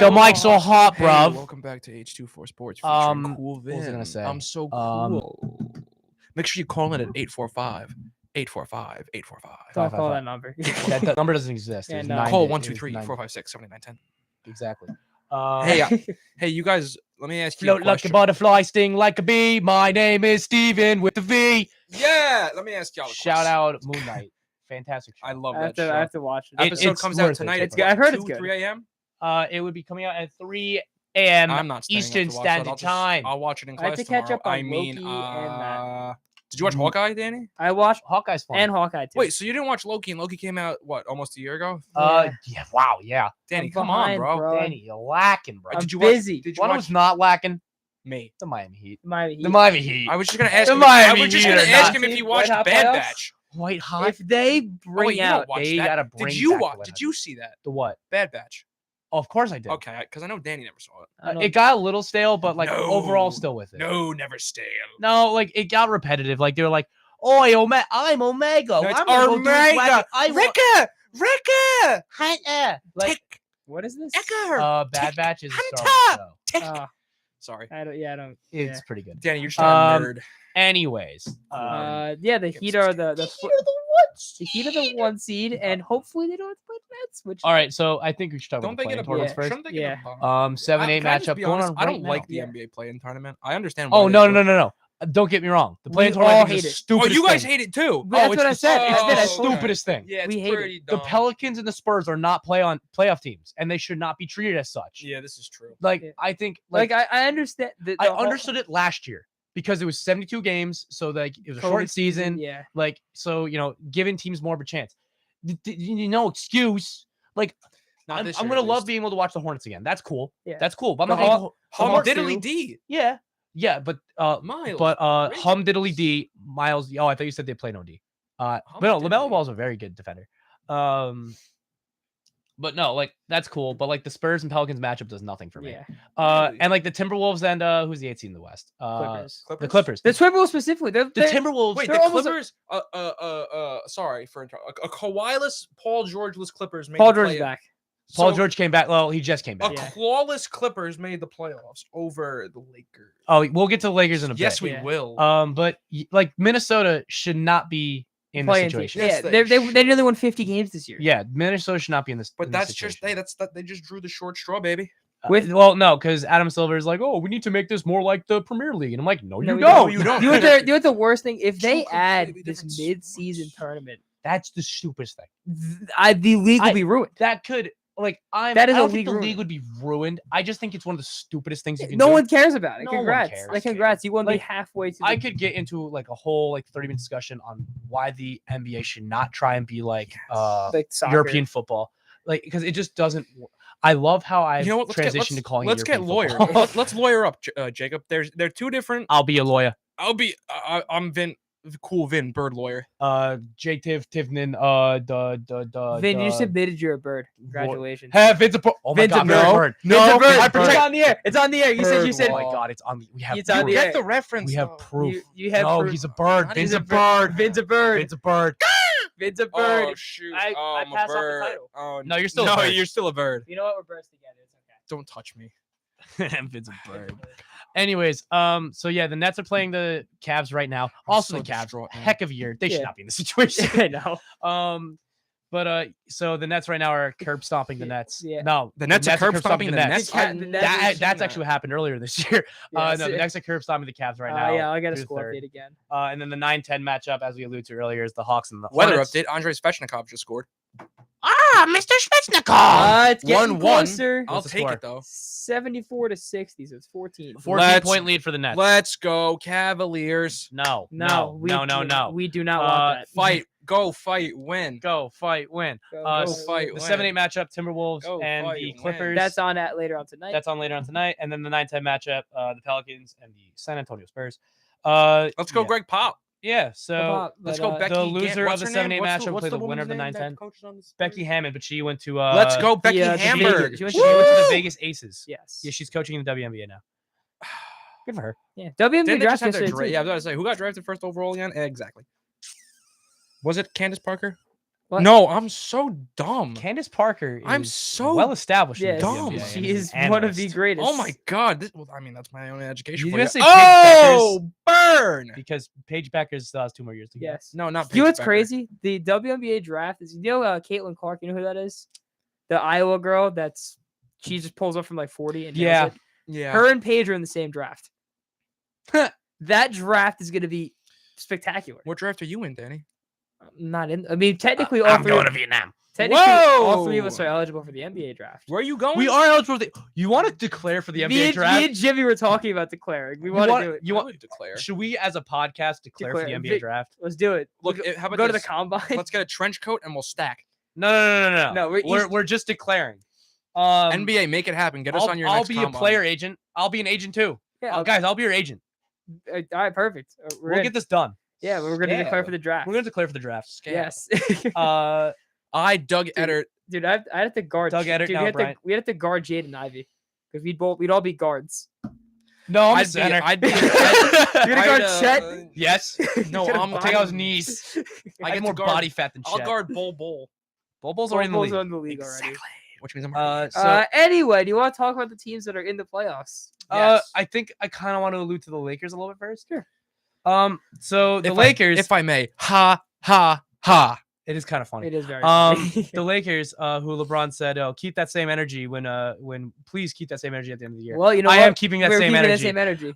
the mics are hot, Hey, bruv. welcome back to H24 Sports featuring Cool Vin. What was I gonna say? I'm so cool. Make sure you call in at 845. 845. 845. Don't call that number. That number doesn't exist. Yeah, It's no. 9 Call digits. 123 It's 456 7910. Exactly. Hey, you guys, let me ask you Float a like a question. butterfly, sting like a bee. My name is Steven with the V. Yeah, let me ask y'all a Shout question. out Moon Knight. Fantastic show. I love I that have to, show. I have to watch it. Episode it's comes out worth it. tonight. It's It's good. I've heard it's 2, good. 3 a.m. It would be coming out at 3 a.m. I'm not staying up Eastern to watch that. Standard Time. I'll watch it in I have class to catch tomorrow. up on I mean, Loki and that. did you watch Hawkeye, Danny? I watched Hawkeye's fun. and Hawkeye too. Wait, so you didn't watch Loki, and Loki came out, what, almost a year ago? Yeah. Wow. Yeah. Danny, I'm come on, behind, bro. bro. Danny, you're lacking, bro. I'm Did you busy. Watch, did you One watch was not lacking. me? The Miami Heat. Miami Heat. The Miami Heat. I was just gonna ask The him. Miami I was just Heat gonna are ask not- him if he White watched Hot Bad Playoffs? Batch. White Hot. If they Oh, bring wait, you don't out, watch they that. gotta bring Did you back watch? White Did Hot. you see that? The what? Bad Batch. Oh, of course I did. Okay, because I know Danny never saw it. I don't- It got a little stale, but like No. overall still with it. No, never stale. No, like it got repetitive. Like they were like, "Oi, I'm Omega. No, it's I'm gonna go do this Omega. wacky- I want- Ricka. Like Tick. what is this? Ecker. Bad Tick. Batch is a Star Hunter. Wars Tick. Oh, Sorry, I don't. Yeah, I don't. show. It's pretty good. Danny, you're just not a nerd. Anyways, Yeah, the Give Heat some are scared. the Heat are the 1 seed, and hopefully they don't have to play the Nets. Which all right. So I think we should talk Don't about they the get a play-in tournaments Yeah. first. Shouldn't they get Yeah. a bump? 7-8 Can I just matchup be going honest? on I right don't like now. the Yeah. NBA play-in tournament. I understand. Why Oh they no, do no, it. no, no, no! Don't get me wrong. The play-in We tournament all I think is hate the it. Oh, stupidest you guys thing. hate it too. That's Oh, what it's I the said. I said stupidest, I told stupidest thing. Yeah, it's We hate it. pretty The dumb. Pelicans and the Spurs are not playoff teams, and they should not be treated as such. Yeah, this is true. Like Yeah. I think, like I understand. I understood it last year because it was 72 games, so like it was a short season. Yeah, Like so, giving teams more of a chance. No excuse. Like Not I'm this gonna year, at love least. being able to watch the Hornets again. That's cool. Yeah. That's cool. But I'm The not gonna Hawks- Hum Hawks diddly too. D. yeah, but Miles. Crazy. Hum Diddly D, Miles. Oh, I thought you said they play no D. But no, Diddly. LaMelo Ball's a very good defender. But no, like that's cool. But like the Spurs and Pelicans matchup does nothing for me. yeah. Really? And like the Timberwolves and who's the 8th seed in the West? Clippers. The Clippers. The Timberwolves specifically. The Timberwolves. Wait, they're the almost Clippers. Sorry for a Kawhi-less, Paul George-less Clippers made Paul the George is play-in. back. Paul So, George came back. Well, he just came A back. Yeah. clawless Clippers made the playoffs over the Lakers. Oh, we'll get to the Lakers in a bit. Yes, we Yeah. will. But like Minnesota should not be in this Playing team. situation. Yes, Yeah, they they nearly won 50 games this year. Yeah, Minnesota should not be in this. But in this that's just situation. they just drew the short straw, baby. Well, no, because Adam Silver is like, oh, we need to make this more like the Premier League, and I'm like, no, No, you we don't. don't. You don't. You know what the worst thing? If they Two add completely this different mid-season sports. tournament, That's the stupidest thing. the league will I- be ruined. That could like That is I a don't think league the ruin. league would be ruined. I just think it's one of the stupidest things you can No do. one cares about it. No one Congrats. cares. Like, congrats. You won Like, me halfway to. I could get into like a whole like 30-minute discussion on why the NBA should not try and be like like soccer. European football, like because it just doesn't. I love how I've You know what? transitioned to calling. Let's it get European lawyer. football. Let's lawyer up, Jacob. They're two different. I'll be a lawyer. I'm Vin, cool Vin, bird lawyer. J Tivnan. Vin, you just admitted you're a bird. Congratulations. Have Vince a bird. Oh my Vin's a God, bird. Vin's a bird. Vin's a No, bird. I It's protect- on the air. It's on the air. You said. You Bird said. Oh my law. God, it's on. We have. It's on proof. the air. Get the reference. We have though. proof. You have. No, proof. he's a bird. Not Vin's even a bird. Vin's a bird. Vin's a bird. Vin's a bird. Oh shoot! I I'm passed a off the bird. title. Oh No, you're still a no, bird. you're still a bird. You know what? We're birds together. It's okay. Don't touch me. Vin's a bird. Anyways, so yeah, the Nets are playing the Cavs right now. Also, so the Cavs, distraught, man. heck of a year. They should Yeah. not be in this situation. I know. But so the Nets right now are curb stomping the Yeah. Nets. Yeah. No, The Nets are curb stomping the Nets. The Ca- the Nets- That's actually what happened earlier this year. Yes. No, the Nets are curb stomping the Cavs right now. Yeah, I got a through score third. update again. And then the 9-10 matchup, as we alluded to earlier, is the Hawks and the Weather Hornets. update: Andrei Svechnikov just scored. Mr. Svechnikov. It's getting 1-1. closer. I'll What's the take score? it though. 74 to 60, so it's 14. 14-point lead for the Nets. Let's go Cavaliers. No, No, we do not want that. Fight, go fight, win. Go fight, win. Go, go fight, The win. 7-8 matchup, Timberwolves Go and fight, the win. Clippers. That's on at later on tonight. That's on later on tonight, and then the 9-10 matchup, the Pelicans and the San Antonio Spurs. Let's go, yeah. Greg Pop. Yeah, so Let's But, go, Becky. the loser what's of the her name? 7-8 What's matchup will what's play the winner woman's of the name that 9-10. coaches on the Spurs? Becky Hammond, but she went to Let's go, Becky the Hamburg. Vegas- She went to the Woo! Vegas Aces. Yes. Yeah, she's coaching in the WNBA now. Good for her. Yeah. WNBA Didn't they just draft have their yesterday, too. Yeah, I was about to say, who got drafted first overall again? Exactly. Was it Candace Parker? What? No, I'm so dumb. Candace Parker is I'm so well established. Yeah, in the dumb. WNBA and she is is an one of the analyst. greatest. Oh my god! Well, I mean, that's my own education. You for gonna you. say Paige Oh, burn! because Paige Becker still has 2 more years to go. Yes. No, not. You know Paige what's Becker. crazy? The WNBA draft is, Caitlin Clark. You know who that is? The Iowa girl. She just pulls up from like 40 and nails Yeah. it. Yeah. Her and Paige are in the same draft. That draft is going to be spectacular. What draft are you in, Danny? I'm not in. I mean, technically, all three. Vietnam. Technically, all three of us Whoa! are eligible for the NBA draft. Where are you going? We are eligible for the. You want to declare for the Me NBA and draft? Jimmy were talking about declaring. We want to do it. You want? to declare? Should we, as a podcast, declare for the Declare. NBA Vic- draft? Let's do it. Look, We'll how about go to the this? combine. Let's get a trench coat and we'll stack. No. No, we're just declaring. NBA, make it happen. Get us on your I'll next be combine. a player agent. I'll be an agent too. Yeah, Guys, I'll be your agent. all right, perfect. We're We'll in. get this done. Yeah, we're gonna Yeah. declare for the draft. We're gonna declare for the draft. Scam. Yes. Doug Eddard. Dude, I'd have to guard. Doug Eddard, dude, no, Bryant. we had to guard Jade and Ivy because we'd all be guards. No, I'm a I'd center. be. You're gonna guard I'd, Chet? Yes. No, You're I'm. gonna Take I'm- out his knees. I I have get more to guard. body fat than I'll Chet. guard Bull. Bobo's already in the Both league. in the league already. Which means I'm. So Anyway, do you want to talk about the teams that are in the playoffs? Yes. I think I kind of want to allude to the Lakers a little bit first. Sure. So the If Lakers, if I may, ha. it is kind of funny. It is very. Um, funny. the Lakers, who LeBron said, "Oh, keep that same energy when please keep that same energy at the end of the year." well, you know I what? am keeping that We're same keeping energy. that same energy.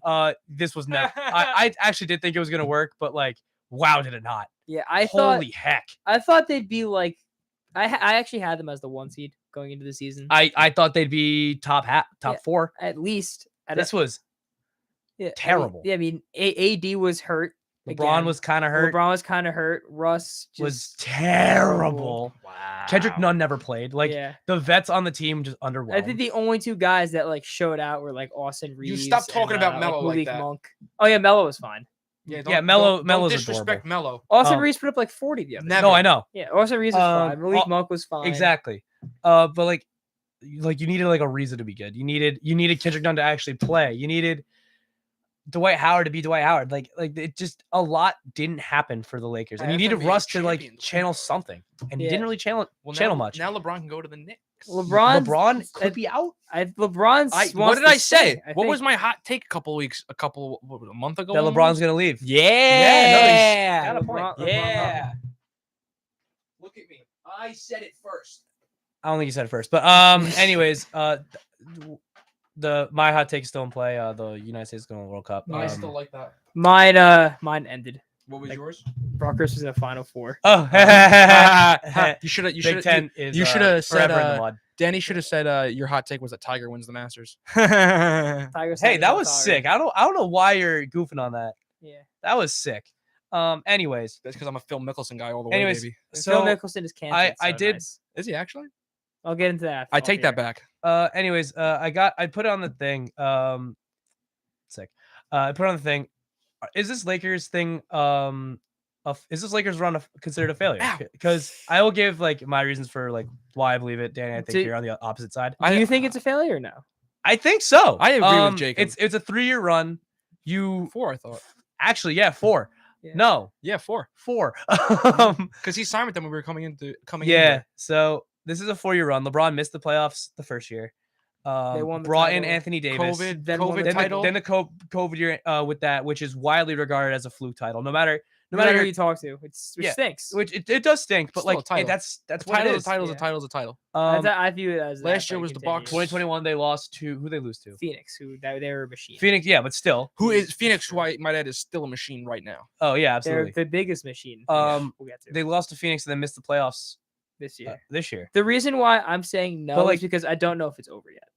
This was never. I actually did think it was gonna work, but like, wow, did it not? Yeah, I Holy heck! thought they'd be like. I actually had them as the 1 seed going into the season. I thought they'd be top Yeah. 4. At least. This was Yeah, terrible. I mean, AD was hurt. LeBron again. was kind of hurt. LeBron was kind of hurt. Russ Was just terrible. Wow. Kendrick Nunn never played. Like yeah. the vets on the team just underwhelmed. I think the only 2 guys that like showed out were like Austin Reeves. stop talking and, about Melo like Malik that. Monk. Oh yeah, Melo was fine. Yeah, Melo's don't disrespect Melo. Austin Um, Reeves put up like 40 the other. Never. No, I know. Yeah, Austin Reeves was fine. Malik all- Monk was fine. Exactly. But like you needed like a reason to be good. You needed Kendrick Nunn to actually play. You needed Dwight Howard to be Dwight Howard. Like it just a lot didn't happen for the Lakers, and you That's needed NBA Russ to like champions. channel something, and he Yeah. didn't really channel now, much. Now LeBron can go to the Knicks. LeBron could be out. LeBron's. What wants did to I say? stay, I What think. was my hot take a month ago? That LeBron's almost? gonna leave. Yeah. Got a point. LeBron- Yeah. Look at me. I said it first. I don't think you said it first, but anyways, my hot take is still in play. The United States is going to the World Cup. I still like that. Mine ended. What was yours? Rutgers was in the Final Four. Oh, You should have. You Big should. Ten is you shoulda said, forever in the mud. Danny should have said your hot take was that Tiger wins the Masters. Tigers Hey, had that it was already. sick. I don't know why you're goofing on that. Yeah. That was sick. Anyways, That's because I'm a Phil Mickelson guy all the way, Anyways, baby. And so Phil Mickelson is canceled. I so did- nice. Is he actually? I'll get into that. I take that back. anyways, I put it on the thing. Sick. I put it on the thing. Is this Lakers thing? Is this Lakers run considered a failure? Ow. Because I will give like my reasons for like why I believe it. Danny, I think Do- you're on the opposite side. Do you think it's a failure or no? I think so. I agree with Jacob. It's a 3-year run. You 4, I thought. actually, yeah, 4. Yeah. No, Yeah, 4. 4. Because he signed with them when we were coming in yeah. here. So this is a 4-year run. LeBron missed the playoffs the first year. won the Brought in title. Anthony Davis. COVID, Then won COVID the title. Then the COVID year with that, which is widely regarded as a fluke title. No matter No matter who you talk to, which Yeah. stinks. which it does stink, but Still a like title. that's the what it title, is. the title's Yeah. a title's a title. I view it as that, last year but was the continue. Bucks. 2021 they lost to who they lose to? Phoenix, who they were a machine. Phoenix, yeah, but still. Who is Phoenix? Who I might add is still a machine right now. Oh yeah, They're absolutely. the biggest machine. Um, we'll get to They lost to Phoenix and then missed the playoffs this year. this year. The reason why I'm saying no But, like- is because I don't know if it's over yet.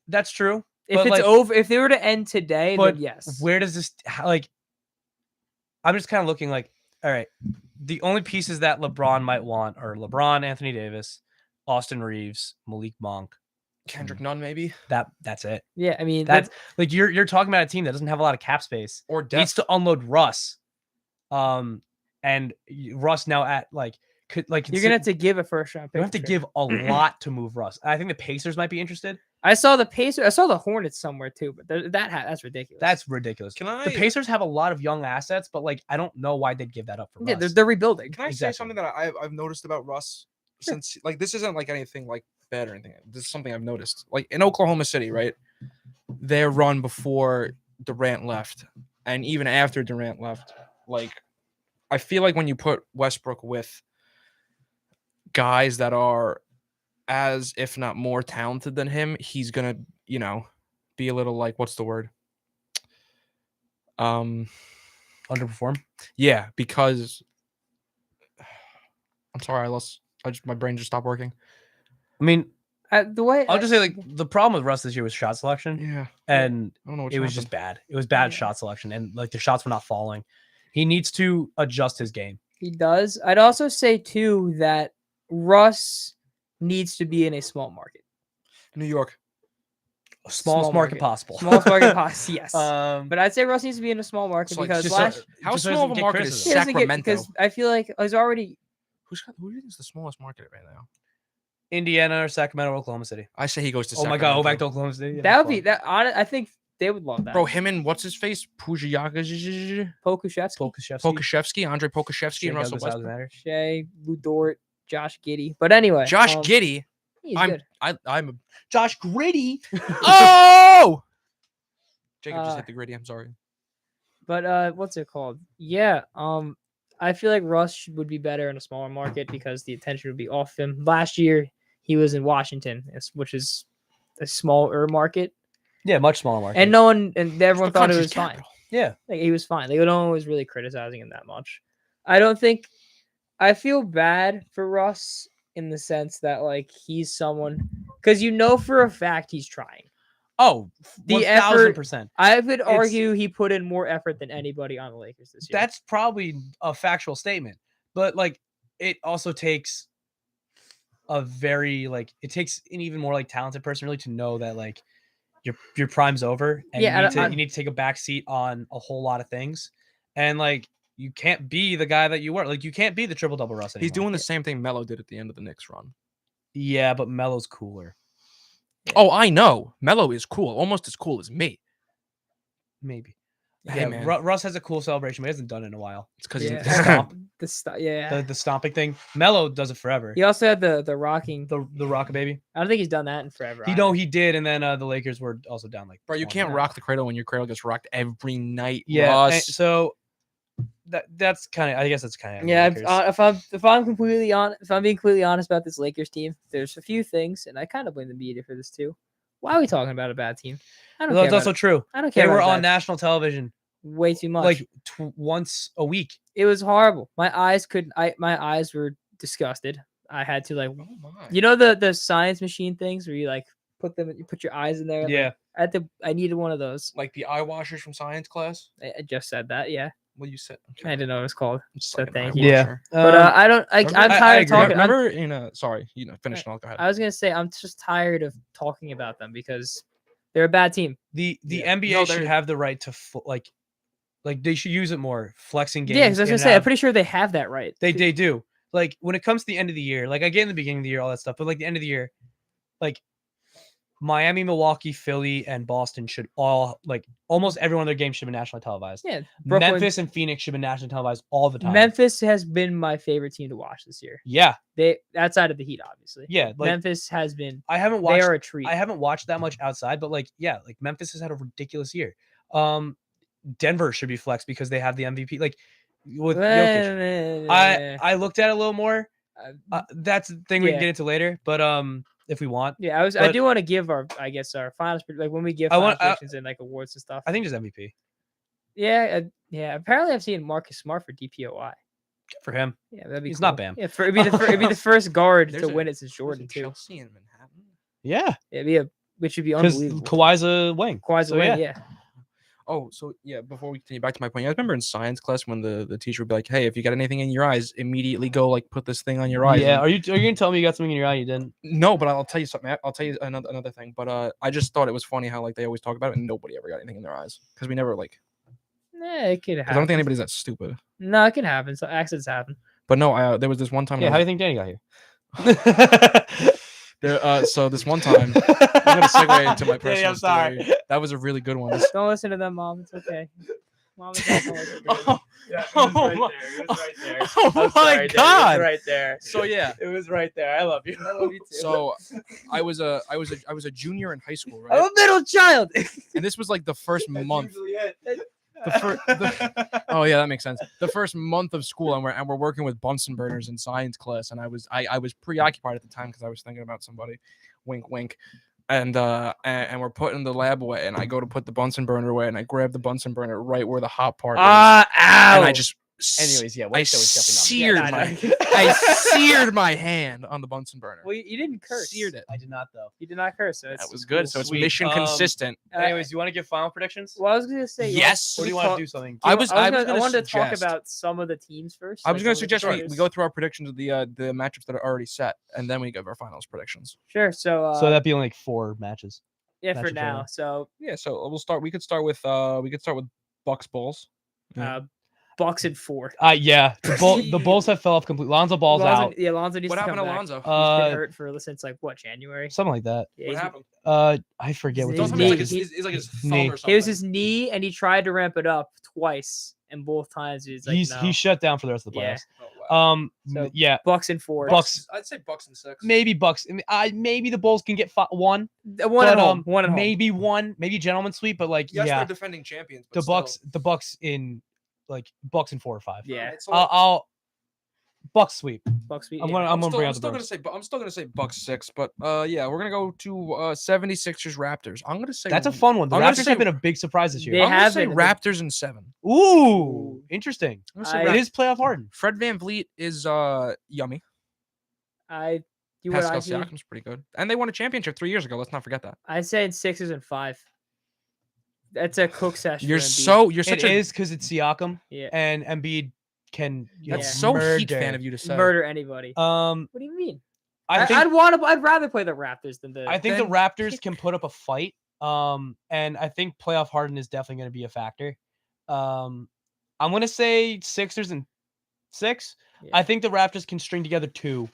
That's true. If But, it's like- over, if they were to end today, But then yes. where does this like? I'm just kind of looking like, all right, the only pieces that LeBron might want are LeBron, Anthony Davis, Austin Reeves, Malik Monk. Kendrick Nunn, maybe, That's it. Yeah, I mean That's like you're talking about a team that doesn't have a lot of cap space. or Needs depth. to unload Russ. And Russ now at like could like you're gonna have to give a first round pick. you have to for sure. give a lot to move Russ. I think the Pacers might be interested. I saw the Pacers. I saw the Hornets somewhere too, but that's ridiculous. That's ridiculous. Can I? The Pacers have a lot of young assets, but like I don't know why they'd give that up for yeah, Russ. they're rebuilding. Can I Exactly. say something that I've noticed about Russ Sure. since like this isn't like anything like bad or anything. This is something I've noticed. Like in Oklahoma City, right? Their run before Durant left, and even after Durant left, like I feel like when you put Westbrook with guys that are as if not more talented than him, he's gonna, be a little like what's the word? Underperform. Yeah, because I'm sorry, my brain just stopped working. I mean, The way I'll just say like the problem with Russ this year was shot selection, Yeah, and I don't know what it was just bad. It was bad shot selection, and like the shots were not falling. He needs to adjust his game. he does. I'd also say too that Russ needs to be in a small market. New York. Smallest market possible. Smallest market possible. Yes. But But I'd say Russ needs to be in a small market So, like, because just last How just so small of doesn't a get market criticism. is he doesn't get Sacramento? because I feel like he's already. Who do you think is the smallest market right now? Indiana or Sacramento, or Oklahoma City. I say he goes to Oh my God, go back to Oklahoma City. Yeah, That would fun. be that. I think they would love that. Bro, him and what's his face? Pokashevsky, Pokushevsky, Andre Pokashevsky, Shea and Russell Gilgeous Westbrook. Alexander. Shea, Lou Dort, Josh Giddey. But anyway, Josh Giddey. he's I'm good. I'm a Josh Gritty. oh. Jacob just hit the gritty. I'm sorry. But what's it called? Yeah. I feel like Russ would be better in a smaller market because the attention would be off him. Last year he was in Washington, which is a smaller market, Yeah, much smaller market. and everyone thought it country's was fine. capital. yeah, Like he was fine. Like no one was really criticizing him that much. I feel bad for Russ in the sense that like he's someone because for a fact he's trying. oh, The 1000%. I would argue he put in more effort than anybody on the Lakers this year. That's probably a factual statement, but like it also takes it takes an even more like talented person really to know that like your prime's over and Yeah, you need to take a back seat on a whole lot of things, and like you can't be the guy that you were. Like you can't be the triple double Russ anymore. He's doing the same thing Melo did at the end of the Knicks run. Yeah, but Melo's cooler. Oh, I know. Melo is cool, almost as cool as me. Maybe. Hey, Yeah, man. Russ has a cool celebration, but he hasn't done it in a while. It's because Yeah. he's Stomp. Yeah. The stomping thing. Melo does it forever. He also had the rocking. The rock baby. I don't think he's done that in forever. He did, and then the Lakers were also down like. Bro, you 20. can't rock the cradle when your cradle gets rocked every night. Yeah, Russ. so that's kind of. I guess that's kind of. Yeah, if I'm being completely honest about this Lakers team, there's a few things, and I kind of blame the media for this too. Why are we talking about a bad team? I don't care. That's also true. I don't care. They were about on that. national television Way too much. like once a week. It was horrible. My eyes were disgusted. I had to like, Oh my. the science machine things where you like you put your eyes in there. and, Yeah. like, I needed one of those. Like the eye washers from science class? I just said that. Yeah. Well, you said. I didn't know what it was called. It's So like an thank eye you. Yeah. washer. But I don't. I'm Remember- tired I of agree. talking. Remember sorry, finish and I'll go ahead. I was gonna say I'm just tired of talking about them because they're a bad team. The Yeah. NBA No, should they're- have the right to like they should use it more, flexing games. Yeah, because I was in gonna and say I'm out. pretty sure they have that right. They do. Like when it comes to the end of the year, like I get in the beginning of the year, all that stuff, but like the end of the year, like Miami, Milwaukee, Philly, and Boston should all like almost every one of their games should be nationally televised. Yeah, Brooklyn, Memphis and Phoenix should be nationally televised all the time. Memphis has been my favorite team to watch this year. Yeah, They outside of the Heat, obviously. yeah. Like Memphis has been. I haven't They watched. are a treat. I haven't watched that much outside, but like yeah, like Memphis has had a ridiculous year. Denver should be flexed because they have the MVP. Like with Jokic. I looked at it a little more. That's the thing we can Yeah. get into later, but if we want, Yeah, I but- do want to give our finals like when we give I finals want- predictions and like awards and stuff. I think just MVP. Yeah, yeah. Apparently, I've seen Marcus Smart for DPOI. Good for him. Yeah, that'd be. He's cool. not Bam. Yeah, it'd be the first guard There's to a- win it since There's Jordan a too. Chelsea in Manhattan. Yeah, Which would be because unbelievable. Kawhi's a wing. Kawhi's so, a win, yeah. yeah. Oh, so yeah, before we continue back to my point, I remember in science class when the teacher would be like, "Hey, if you got anything in your eyes, immediately go like put this thing on your eyes." Yeah, And- are you gonna tell me you got something in your eye you didn't? No, but I'll tell you something. I'll tell you another thing. But I just thought it was funny how like they always talk about it and nobody ever got anything in their eyes because we never like. Yeah, it could 'Cause I happen. don't think anybody's that stupid. No, it can happen. So accidents happen. But no, there was this one time. Yeah, I how do was- you think Danny got here? so this one time, I'm gonna segue into my personal I'm sorry. story. That was a really good one. Don't listen to them, Mom. It's okay. Mom and Dad don't listen to them. Oh, Yeah, it Oh was right my- there. It was right there. oh I'm my sorry, Dave, God. It was right there. So yeah, It was right there. I love you. I love you too. so I was a junior in high school, I'm right? a middle child. And this was like the first month. Usually it. Oh yeah, that makes sense. The first month of school, and we're working with Bunsen burners in science class, and I was preoccupied at the time because I was thinking about somebody. Wink, wink. And we're putting the lab away, and I go to put the Bunsen burner away, and I grab the Bunsen burner right where the hot part is, Ow. and I just Anyways, yeah, I White Show was definitely not me. seared Yeah, my no. I seared my hand on the Bunsen burner. Well, you didn't curse. Seared it. I did not though. You did not curse. So That it's was good. So it's Sweet. mission consistent. Anyways, you want to give final predictions? Well, I was gonna say Yes. Or do you want to do something? I was I gonna wanted to talk suggest- about some of the teams first. I was like going some to of the suggest we players. go through our predictions of the matchups that are already set, and then we give our finals predictions. Sure. So So that'd be only like 4 matches. yeah, for matchup now. order. So Yeah, so we'll start. We could start with Bucks Bulls. Yeah. Bucks and 4. Yeah, the Bulls have fell off completely. Lonzo Ball's out. Yeah, Lonzo needs What to happened come to back. Lonzo? He's been Uh, hurt for since like what, January? something like that. Yeah, What he's- happened? I forget what His Don't the tell me knee. it's like his thumb knee. or something. It was his knee, and he tried to ramp it up twice, and both times he's like, no. He's shut down for the rest of the Yeah. playoffs. Oh, wow. So- Yeah, Bucks and 4. Bucks. I'd say Bucks and 6. maybe Bucks. Maybe the Bulls can get one. One at but, home. One at home. maybe one. Maybe gentleman sweep. But like, Yes, yeah, they're defending champions. the But Bucks. The Bucks in like Bucks in 4 or 5. Yeah. I'll Bucks sweep. Bucks. I'm gonna bring out the still Bucks. I'm still gonna say Bucks 6, but yeah, we're gonna go to 76ers Raptors. I'm gonna say That's a fun one. The I'm gonna Raptors say- have been a big surprise this year. They I'm gonna have say been. Raptors in 7. Ooh, interesting. I'm gonna say I- It is playoff hardened. Fred VanVleet is yummy. I do what I Pascal do. Siakam's pretty good, and they won a championship 3 years ago. Let's not forget that. I said 6 and 5. That's a cook session. You're for Embiid. such It a is because it's Siakam Yeah. and Embiid can. that's Yeah. so Heat murder. fan of you to say. Murder anybody. What What do you mean? I think I'd rather play the Raptors than the. I think then the Raptors can put up a fight. And I think playoff harden is definitely going to be a factor. I'm going to say Sixers and 6. Yeah. I think the Raptors can string together 2.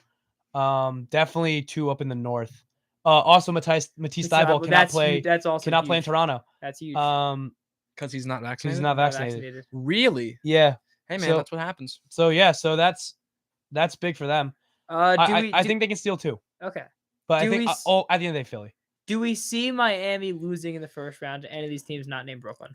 Definitely 2 up in the north. Also Matisse Thybulle cannot play. That's also Cannot play in huge. Toronto. That's huge. Because he's not 'cause vaccinated. he's not Not vaccinated. Really? Yeah. Hey man, So- that's what happens. So yeah. So that's big for them. I think they can steal 2. Okay. But I do think we s- at the end of the day, Philly. Do we see Miami losing in the first round to any of these teams not named Brooklyn?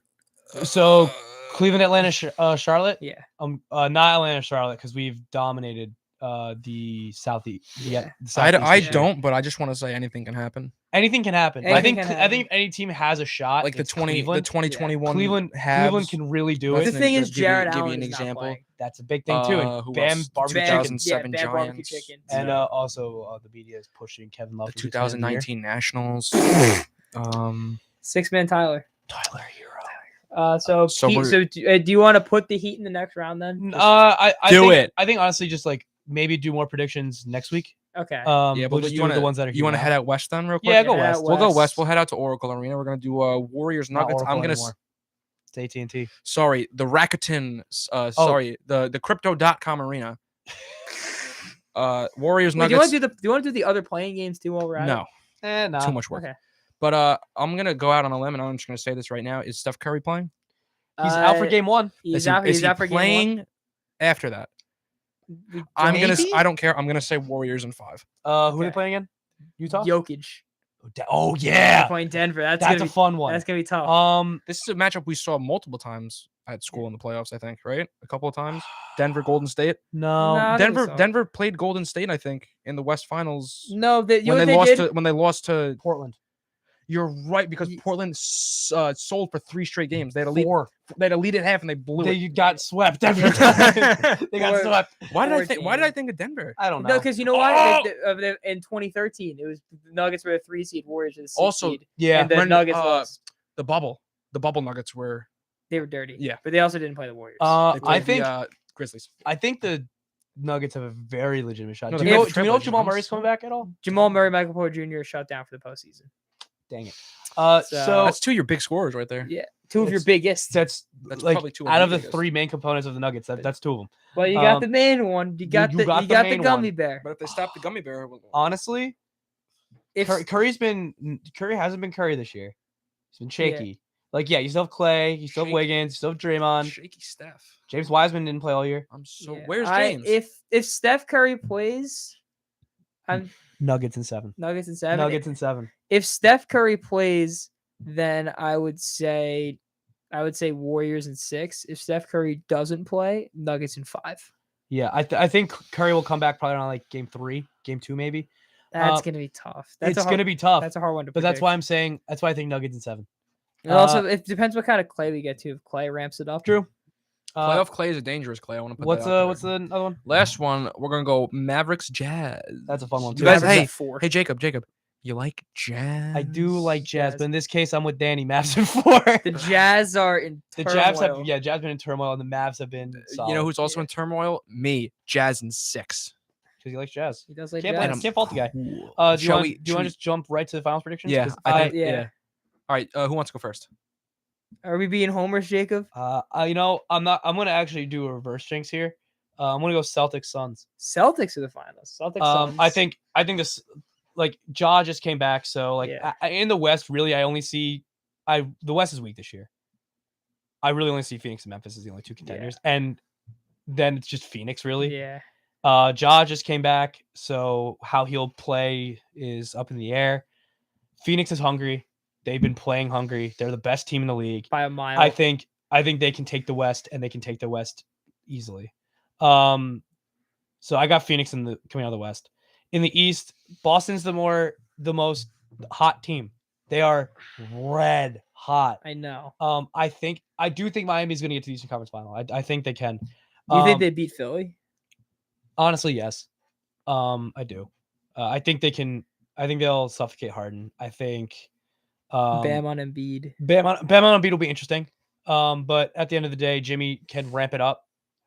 So Cleveland, Atlanta, Charlotte. Yeah. Not Atlanta, Charlotte, because we've dominated the Southeast. Yeah. The Southeast I this year. don't, but I just want to say anything can happen. Anything can happen. I Anything think can I think if any team has a shot, Like the it's 2021 Cleveland Habs. can really do it. The thing is, Give you- Jared give you Allen an is not example. playing. That's a big thing too. And Who Bam else? barbecue Bam- chicken. 2007 Bam barbecue Giants. chicken. And So- also the media is pushing Kevin Love. The for Sixth Man of the Year. 2019 Nationals. 6-man Tyler. Tyler Hero. So So Heat- we're- so do you want to put the Heat in the next round then? I Do think, it. I think honestly, just like maybe do more predictions next week. Okay. Yeah, We'll but just you do want the ones that are. You want to here head now. out west then, real quick? Yeah, go Yeah, west. We'll go west. West. We'll head out to Oracle Arena. We're gonna do Warriors Not Nuggets. Oracle I'm gonna anymore. It's AT&T. sorry, the Rakuten. Sorry, the Crypto.com Arena. Warriors Wait, do Nuggets. you want to do the other playing games too while we're at it? No, Nah. too much work. Okay. But I'm gonna go out on a limb, and I'm just gonna say this right now: is Steph Curry playing? He's out for game 1. He's out for game playing after that? one. Maybe? I don't care. I'm gonna say Warriors in 5. Who are they Okay. playing again? Utah. Jokic. Oh They're yeah, playing Denver. That's that's gonna a be fun one. that's gonna be tough. This is a matchup we saw multiple times at school in the playoffs. I think, right? A couple of times. Denver, Golden State. No, Nah. I think Denver, so. Denver played Golden State. I think in the West Finals No, you know when what they they lost did? to when they lost to. Portland. You're right because Portland sold for 3 straight games. They had a lead. 4. They had a lead at half and they blew They it. got swept every time. They got Four- swept. Why did I 14. think? Why did I think of Denver? I don't know. No, because you know why? Oh! In 2013, it was the Nuggets were a 3 seed, Warriors were the 6 Also, seed, yeah, and the when, Nuggets uh, lost. The bubble Nuggets were. They were dirty. yeah. but they also didn't play the Warriors. They I played think the, Grizzlies. I think the Nuggets have a very legitimate shot. No, do, they you know, have do you know if Trailblazers Jamal ones. Murray's coming back at all? Jamal Murray, Michael Porter Jr. shut down for the postseason. Dang it. So- So That's 2 of your big scorers right there. Yeah, 2 of your It's- biggest. that's That's like probably 2 of out of the biggest. 3 main components of the Nuggets. That's 2 of them. Well, you got um, the main one. You got you the got you the got the main gummy one. bear. But if they stop the gummy bear, Honestly, if Curry hasn't been Curry this year. He's been shaky. Like, yeah, you still have Clay, you still have Shaky. Wiggins, you still have Draymond. Shaky Steph. James Wiseman didn't play all year. Where's James? If Steph Curry plays, I'm Nuggets in 7. Nuggets in 7. Nuggets in 7. If Steph Curry plays, then I would say Warriors in 6. If Steph Curry doesn't play, Nuggets in 5. Yeah, I think Curry will come back probably around like game 3, game 2 maybe. That's gonna be tough. It's gonna be tough. That's a hard one to But predict. that's why I'm saying that's why I think Nuggets in 7. And also, it depends what kind of Clay we get too. If Clay ramps it up, True. Playoff Clay is a dangerous Clay. I want to put What's that out what's the other one? last one? We're gonna go Mavericks Jazz. That's a fun one You too. guys, Mavericks hey, at 4. hey, Jacob, you like Jazz? I do like Jazz, Jazz. but in this case, I'm with Danny. Mavs in 4. The Jazz are in The turmoil. Jazz have been in turmoil, and the Mavs have been solid. You know who's also in turmoil? Me, Jazz in 6. because he likes Jazz. He does like Can't, Jazz. can't fault the guy. Do you want to just jump right to the finals predictions? Yeah, 'Cause I think, yeah. yeah. All right, who wants to go first? Are we being homers, Jacob? I'm gonna actually do a reverse jinx here. I'm gonna go Celtics Suns. Celtics are the finals. Celtics. Suns. I think this, like, Ja just came back, so like Yeah. in the West, really, I only see the West is weak this year. I really only see Phoenix and Memphis as the only 2 contenders, and then it's just Phoenix really. Yeah. Ja just came back, so how he'll play is up in the air. Phoenix is hungry. They've been playing hungry. They're the best team in the league. By a mile. I think they can take the West, and they can take the West easily. So I got Phoenix coming out of the West. In the East, Boston's the most hot team. They are red hot. I know. I do think Miami's going to get to the Eastern Conference Final. I think they can. Do you think they beat Philly? Honestly, yes. I do. I think they can. I think they'll suffocate Harden. I think. Bam on Embiid. Bam on Embiid will be interesting. But at the end of the day, Jimmy can ramp it up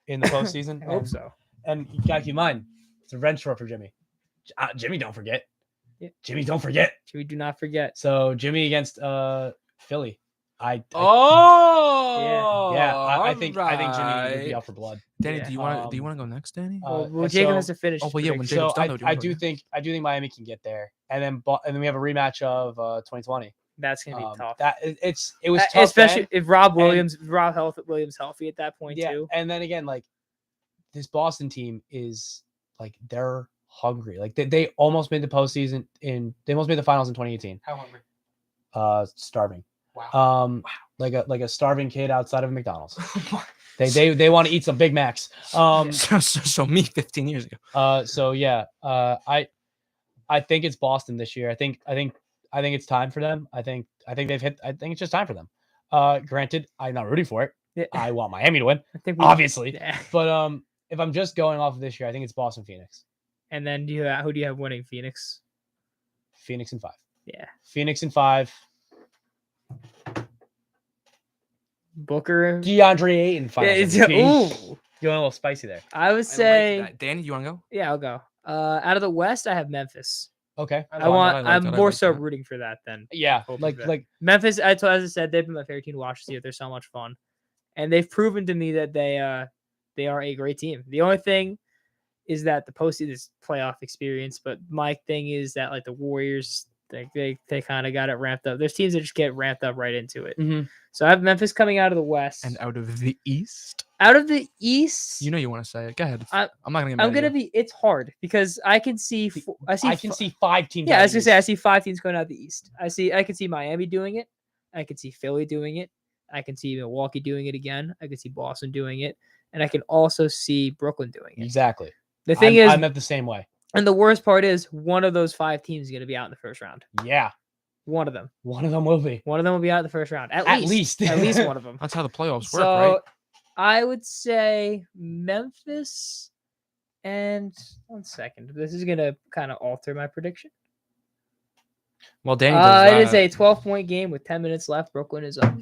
in the postseason. I hope so. And you gotta keep in mind, it's a revenge tour for Jimmy. Jimmy, don't forget. Yeah. Jimmy, don't forget. Jimmy, do not forget. So Jimmy against Philly. Oh, I think Jimmy would be out for blood. Danny, Yeah. do you want to go next, Danny? Well, Jacob has to finish. Oh, his well, yeah, when prediction. Jacob's So done, though, do you I wanna do go think Miami can get there, and then we have a rematch of 2020. That's gonna be tough. It was tough, especially then. if Rob Williams healthy at that point too. And then again, like, this Boston team is like, they're hungry. Like they almost made the postseason they almost made the finals in 2018. How hungry? Starving. Wow. Like a starving kid outside of McDonald's. They want to eat some Big Macs. So me 15 years ago. So yeah. I think it's Boston this year. I think it's time for them. I think they've hit. I think it's just time for them. Granted, I'm not rooting for it. Yeah. I want Miami to win, I think obviously. Yeah. But if I'm just going off of this year, I think it's Boston, Phoenix. And then who do you have winning? Phoenix. Phoenix in 5. Yeah. Phoenix in 5. Booker. DeAndre Ayton finals MVP. Ooh. You went a little spicy there. I would say. Danny, you want to go? Yeah, I'll go. Out of the West, I have Memphis. Okay. I'm more so rooting for that than Yeah. hoping for that. Like Memphis. As I said, they've been my favorite team to watch this year. They're so much fun, and they've proven to me that they are a great team. The only thing is that the postseason is playoff experience, but my thing is that, like, the Warriors, they kind of got it ramped up. There's teams that just get ramped up right into it. Mhm. So I have Memphis coming out of the West. And out of the East? Out of the East, You want to say it. Go ahead. I'm not going to I'm gonna be. It's hard because I can see. I can see 5 teams. Yeah, out I of was the gonna say I East. see 5 teams going out the East. I can see Miami doing it. I can see Philly doing it. I can see Milwaukee doing it again. I can see Boston doing it, and I can also see Brooklyn doing it. Exactly. The thing is, I'm at the same way. and the worst part is, one of those 5 teams is gonna be out in the first round. Yeah. One of them. One of them will be. One of them will be out in the first round. At least. At least one of them. That's how the playoffs work, So right? I would say Memphis. And 1 second, this is gonna kind of alter my prediction. Well, Danny does It is a 12-point game with 10 minutes left. Brooklyn is up.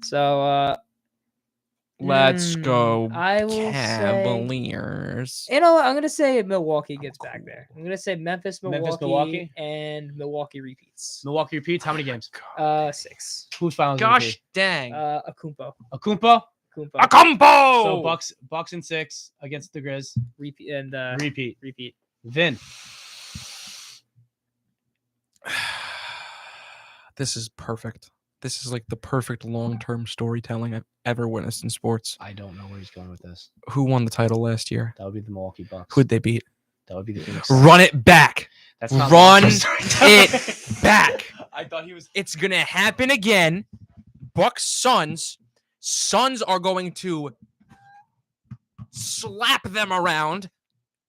So Let's go I will say, Cavaliers. you know what? I'm gonna say Milwaukee gets back there. I'm gonna say Memphis, Milwaukee? and Milwaukee repeats. Milwaukee repeats. How many games? 6. Who's finals? Gosh dang. Akumpo. Akumpo. A combo! So Bucks in 6 against the Grizz. Repeat and Repeat. repeat. Vin. This is perfect. This is like the perfect long-term storytelling I've ever witnessed in sports. I don't know where he's going with this. Who won the title last year? That would be the Milwaukee Bucks. Who'd they beat? That would be the Phoenix Suns. Run it back. That's not Run lost. it back. I thought he was. It's gonna happen again. Bucks Suns. Suns are going to slap them around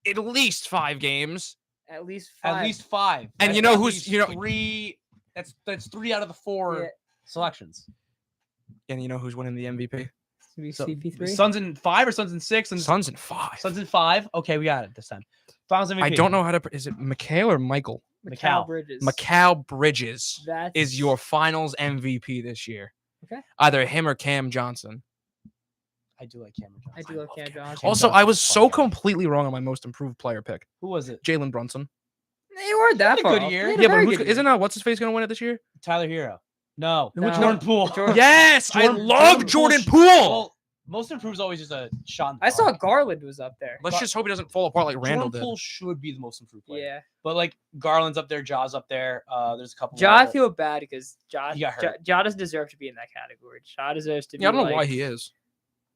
at least 5 games. At least 5. At least 5. And That's you know at who's- least you know- 3. That's 3 out of the 4 Yeah. selections. And you know who's winning the MVP? So, CP3. Suns in 5 or Suns in 6? And Suns in 5. Suns in 5. Okay, we got it this time. Finals MVP. I don't know how to. Is it Mikal or Michael? Mikal. Bridges. Mikal Bridges That's is your Finals MVP this year. Okay. Either him or Cam Johnson. I do like Cameron Johnson. I do love Cam Johnson. Also, Johnson's I was a so fun guy. completely wrong on my most improved player pick, Who was it? Jalen Brunson. They weren't that He had a far good off. year. They had a Yeah, but very who's, good isn't year. what's his face going to win it this year? Tyler Hero. No. No. Jordan Poole. Jordan- Yes, I Jordan- love Jordan Jordan Poole sh- Poole. Well, most improved is always just a shot. in the I saw dark. Garland was up there. Let's just hope he doesn't fall apart like Randall Jordan did. Poole should be the most improved player. Yeah. But like Garland's up there, Jaw's up there. There's a couple. Ja, more I that- feel bad because Ja He got hurt. doesn't deserve to be in that category. Ja deserves to be Yeah, I don't know like, why he is,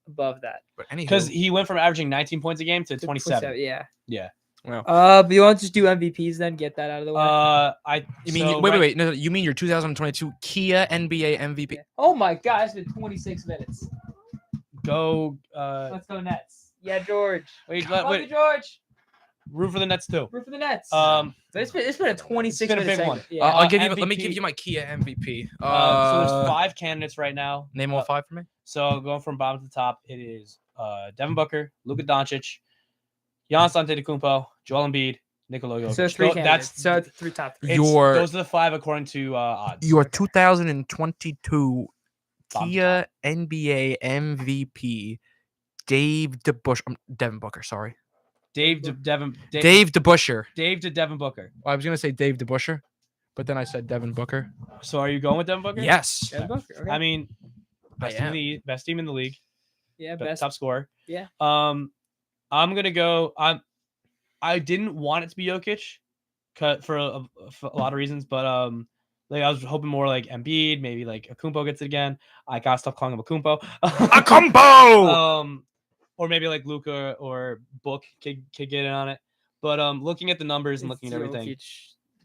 above that. but anyway, because he went from averaging 19 points a game to 27. Yeah. Yeah. Do you want to just do MVPs then? Get that out of the way. you mean so wait, right- wait, no, you mean your 2022 Kia NBA MVP? Yeah. Oh my God, it's been 26 minutes. Go. Let's go Nets. Yeah, George. Wait, Love you, wait. George. Root for the Nets too. Root for the Nets. Um, So it's been a 26 it's been a minute big one. segment. Yeah. I'll give you. Let me MVP. give you my Kia MVP. so there's 5 candidates right now. Name all 5 for me. So going from bottom to the top, it is Devin Booker, Luka Doncic, Giannis Antetokounmpo, Joel Embiid, Nikola Jokic. So 3 Tho- candidates. That's So 3 top 3. it's- Your- those are the 5 according to odds. Your 2022 Bottom Kia NBA MVP, Devin Booker. Sorry, Dave to Devin. Dave DeBuscher. Dave to Devin Booker. I was gonna say Dave DeBuscher, but then I said Devin Booker. So are you going with Devin Booker? Yes. Devin Booker. Okay. I mean, I best team in the league, yeah, best best. top scorer. Yeah. I'm gonna go. I didn't want it to be Jokic, for a lot of reasons, but like I was hoping more like Embiid, maybe like Akumpo gets it again. I gotta stop calling him Akumpo. Akumpo. Or maybe like Luca or Book could get in on it. But looking at the numbers and looking at everything, Jokic.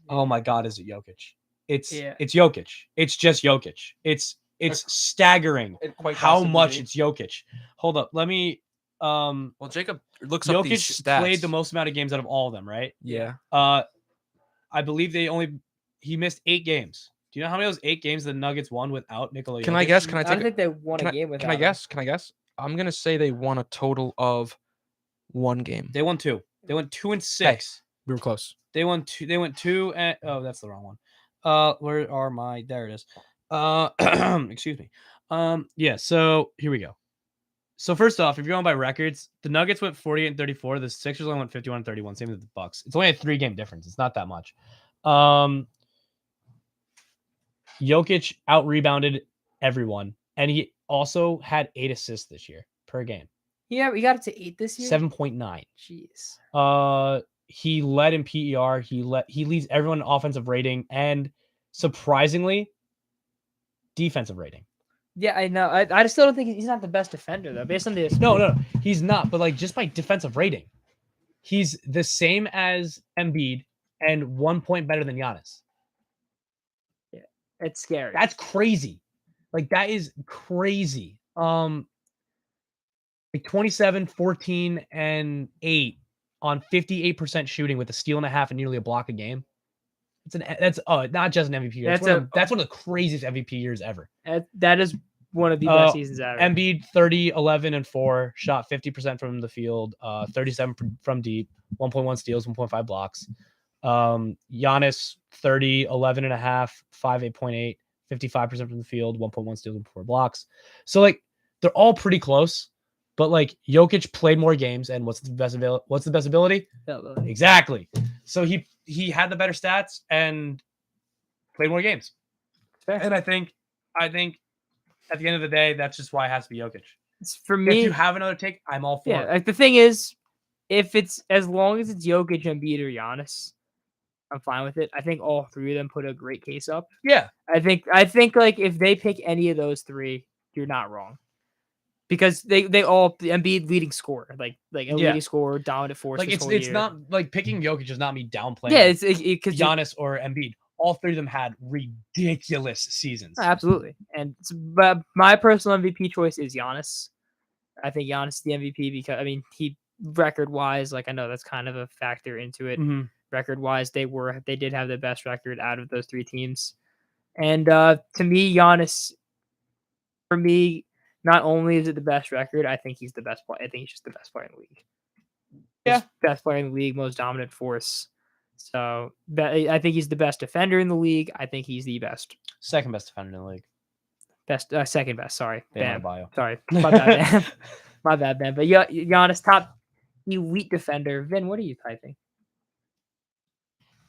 oh my God, is it Jokic? It's Yeah. it's Jokic. It's just Jokic. It's staggering how much it's Jokic. Hold up, let me. Well, Jacob looks up these Jokic stats. played the most amount of games out of all of them, right? Yeah. I believe he missed 8 games. Do you know how many of those 8 games the Nuggets won without Nikola Jokic? Can I guess? Can I I don't take? think they won Can a I, game without can I him. guess? Can I guess? I'm gonna say they won a total of 1 game. They won 2. They went 2 and 6. We were close. They won 2. They went 2 and that's the wrong one. Where are my? There it is. Excuse me. Yeah. So here we go. So first off, if you're going by records, the Nuggets went 48 and 34. The Sixers only went 51 and 31. Same as the Bucks. It's only a 3-game difference. It's not that much. Jokic out rebounded everyone, and he also had 8 assists this year per game. Yeah, we got it to 8 this year. 7.9. Jeez. He led in PER. He leads everyone in offensive rating and surprisingly defensive rating. Yeah, I know. I just still don't think he's not the best defender though. Based on this. No, he's not. But like just by defensive rating, he's the same as Embiid and 1 point better than Giannis. It's scary. That's crazy. Like that is crazy. Like 27, 14, and 8 on 58% shooting with a steal and a half and nearly a block a game. That's not just an MVP year. That's one of the craziest MVP years ever. That is one of the best seasons ever. Embiid 30, 11, and 4, shot 50% from the field, 37 from deep, 1.1 steals, 1.5 blocks. Giannis 30, 11 and a half, 5, 8.8, 55% from the field, 1.1 steals, 1.4 blocks. So like they're all pretty close, but like Jokic played more games, and what's the best ability? Exactly. So he had the better stats and played more games. Fair. And I think at the end of the day, that's just why it has to be Jokic. For me, If you have another take, I'm all for yeah. it. Like the thing is, if it's as long as it's Jokic, Embiid, or Giannis, I'm fine with it. I think all three of them put a great case up. Yeah. I think like if they pick any of those three, you're not wrong. Because they all Embiid leading scorer, like a Yeah. leading scorer, dominant force. Like this it's whole year. not like picking Jokic is not me downplaying. Yeah, it's because Giannis or Embiid. All three of them had ridiculous seasons. absolutely. And but my personal MVP choice is Giannis. I think Giannis is the MVP because I mean he record wise, like I know that's kind of a factor into it. Mhm. Record wise, they did have the best record out of those three teams. And to me, Giannis, for me, not only is it the best record, I think he's the best player. I think he's just the best player in the league. Yeah. Best player in the league, most dominant force. So I think he's the best defender in the league. I think he's the best. Second best defender in the league. Second best. Sorry. Bam. Bam. Sorry. My bad, man. My bad, man. But yeah, Giannis, top elite defender. Vin, what are you typing?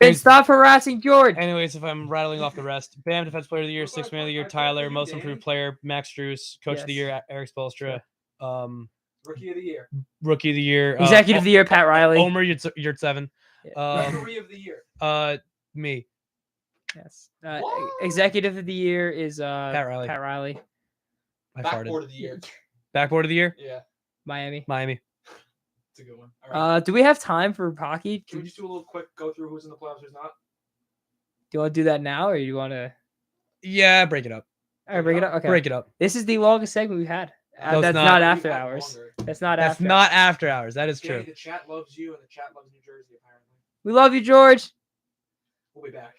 Vin, stop harassing George. Anyways, if I'm rattling off the rest, Bam, Defense Player of the Year, Sixth Man of the Year, Tyler, Most Improved Player, Max Strus, Coach of the Year, Eric Spoelstra, Rookie of the year. Rookie of the Year, Executive of the Year, Pat Riley. Omer Yurtseven, Referee of the year. me. Yes. Executive of the Year is Pat Riley. I Backboard farted. of the year. Backboard of the Year, Yeah, Miami. it's a good one. All right. Do we have time for hockey? Can we just do a little quick go through who's in the playoffs, who's not? Do you want to do that now, or do you want to? Yeah, break it up. All right, break it up. Okay. Break it up. This is the longest segment we've had. No, it's That's not. not We've after had hours. longer. That's not That's after. not after hours. That is Danny, true. the chat loves you, and the chat loves New Jersey. Apparently, We love you, George. we'll be back.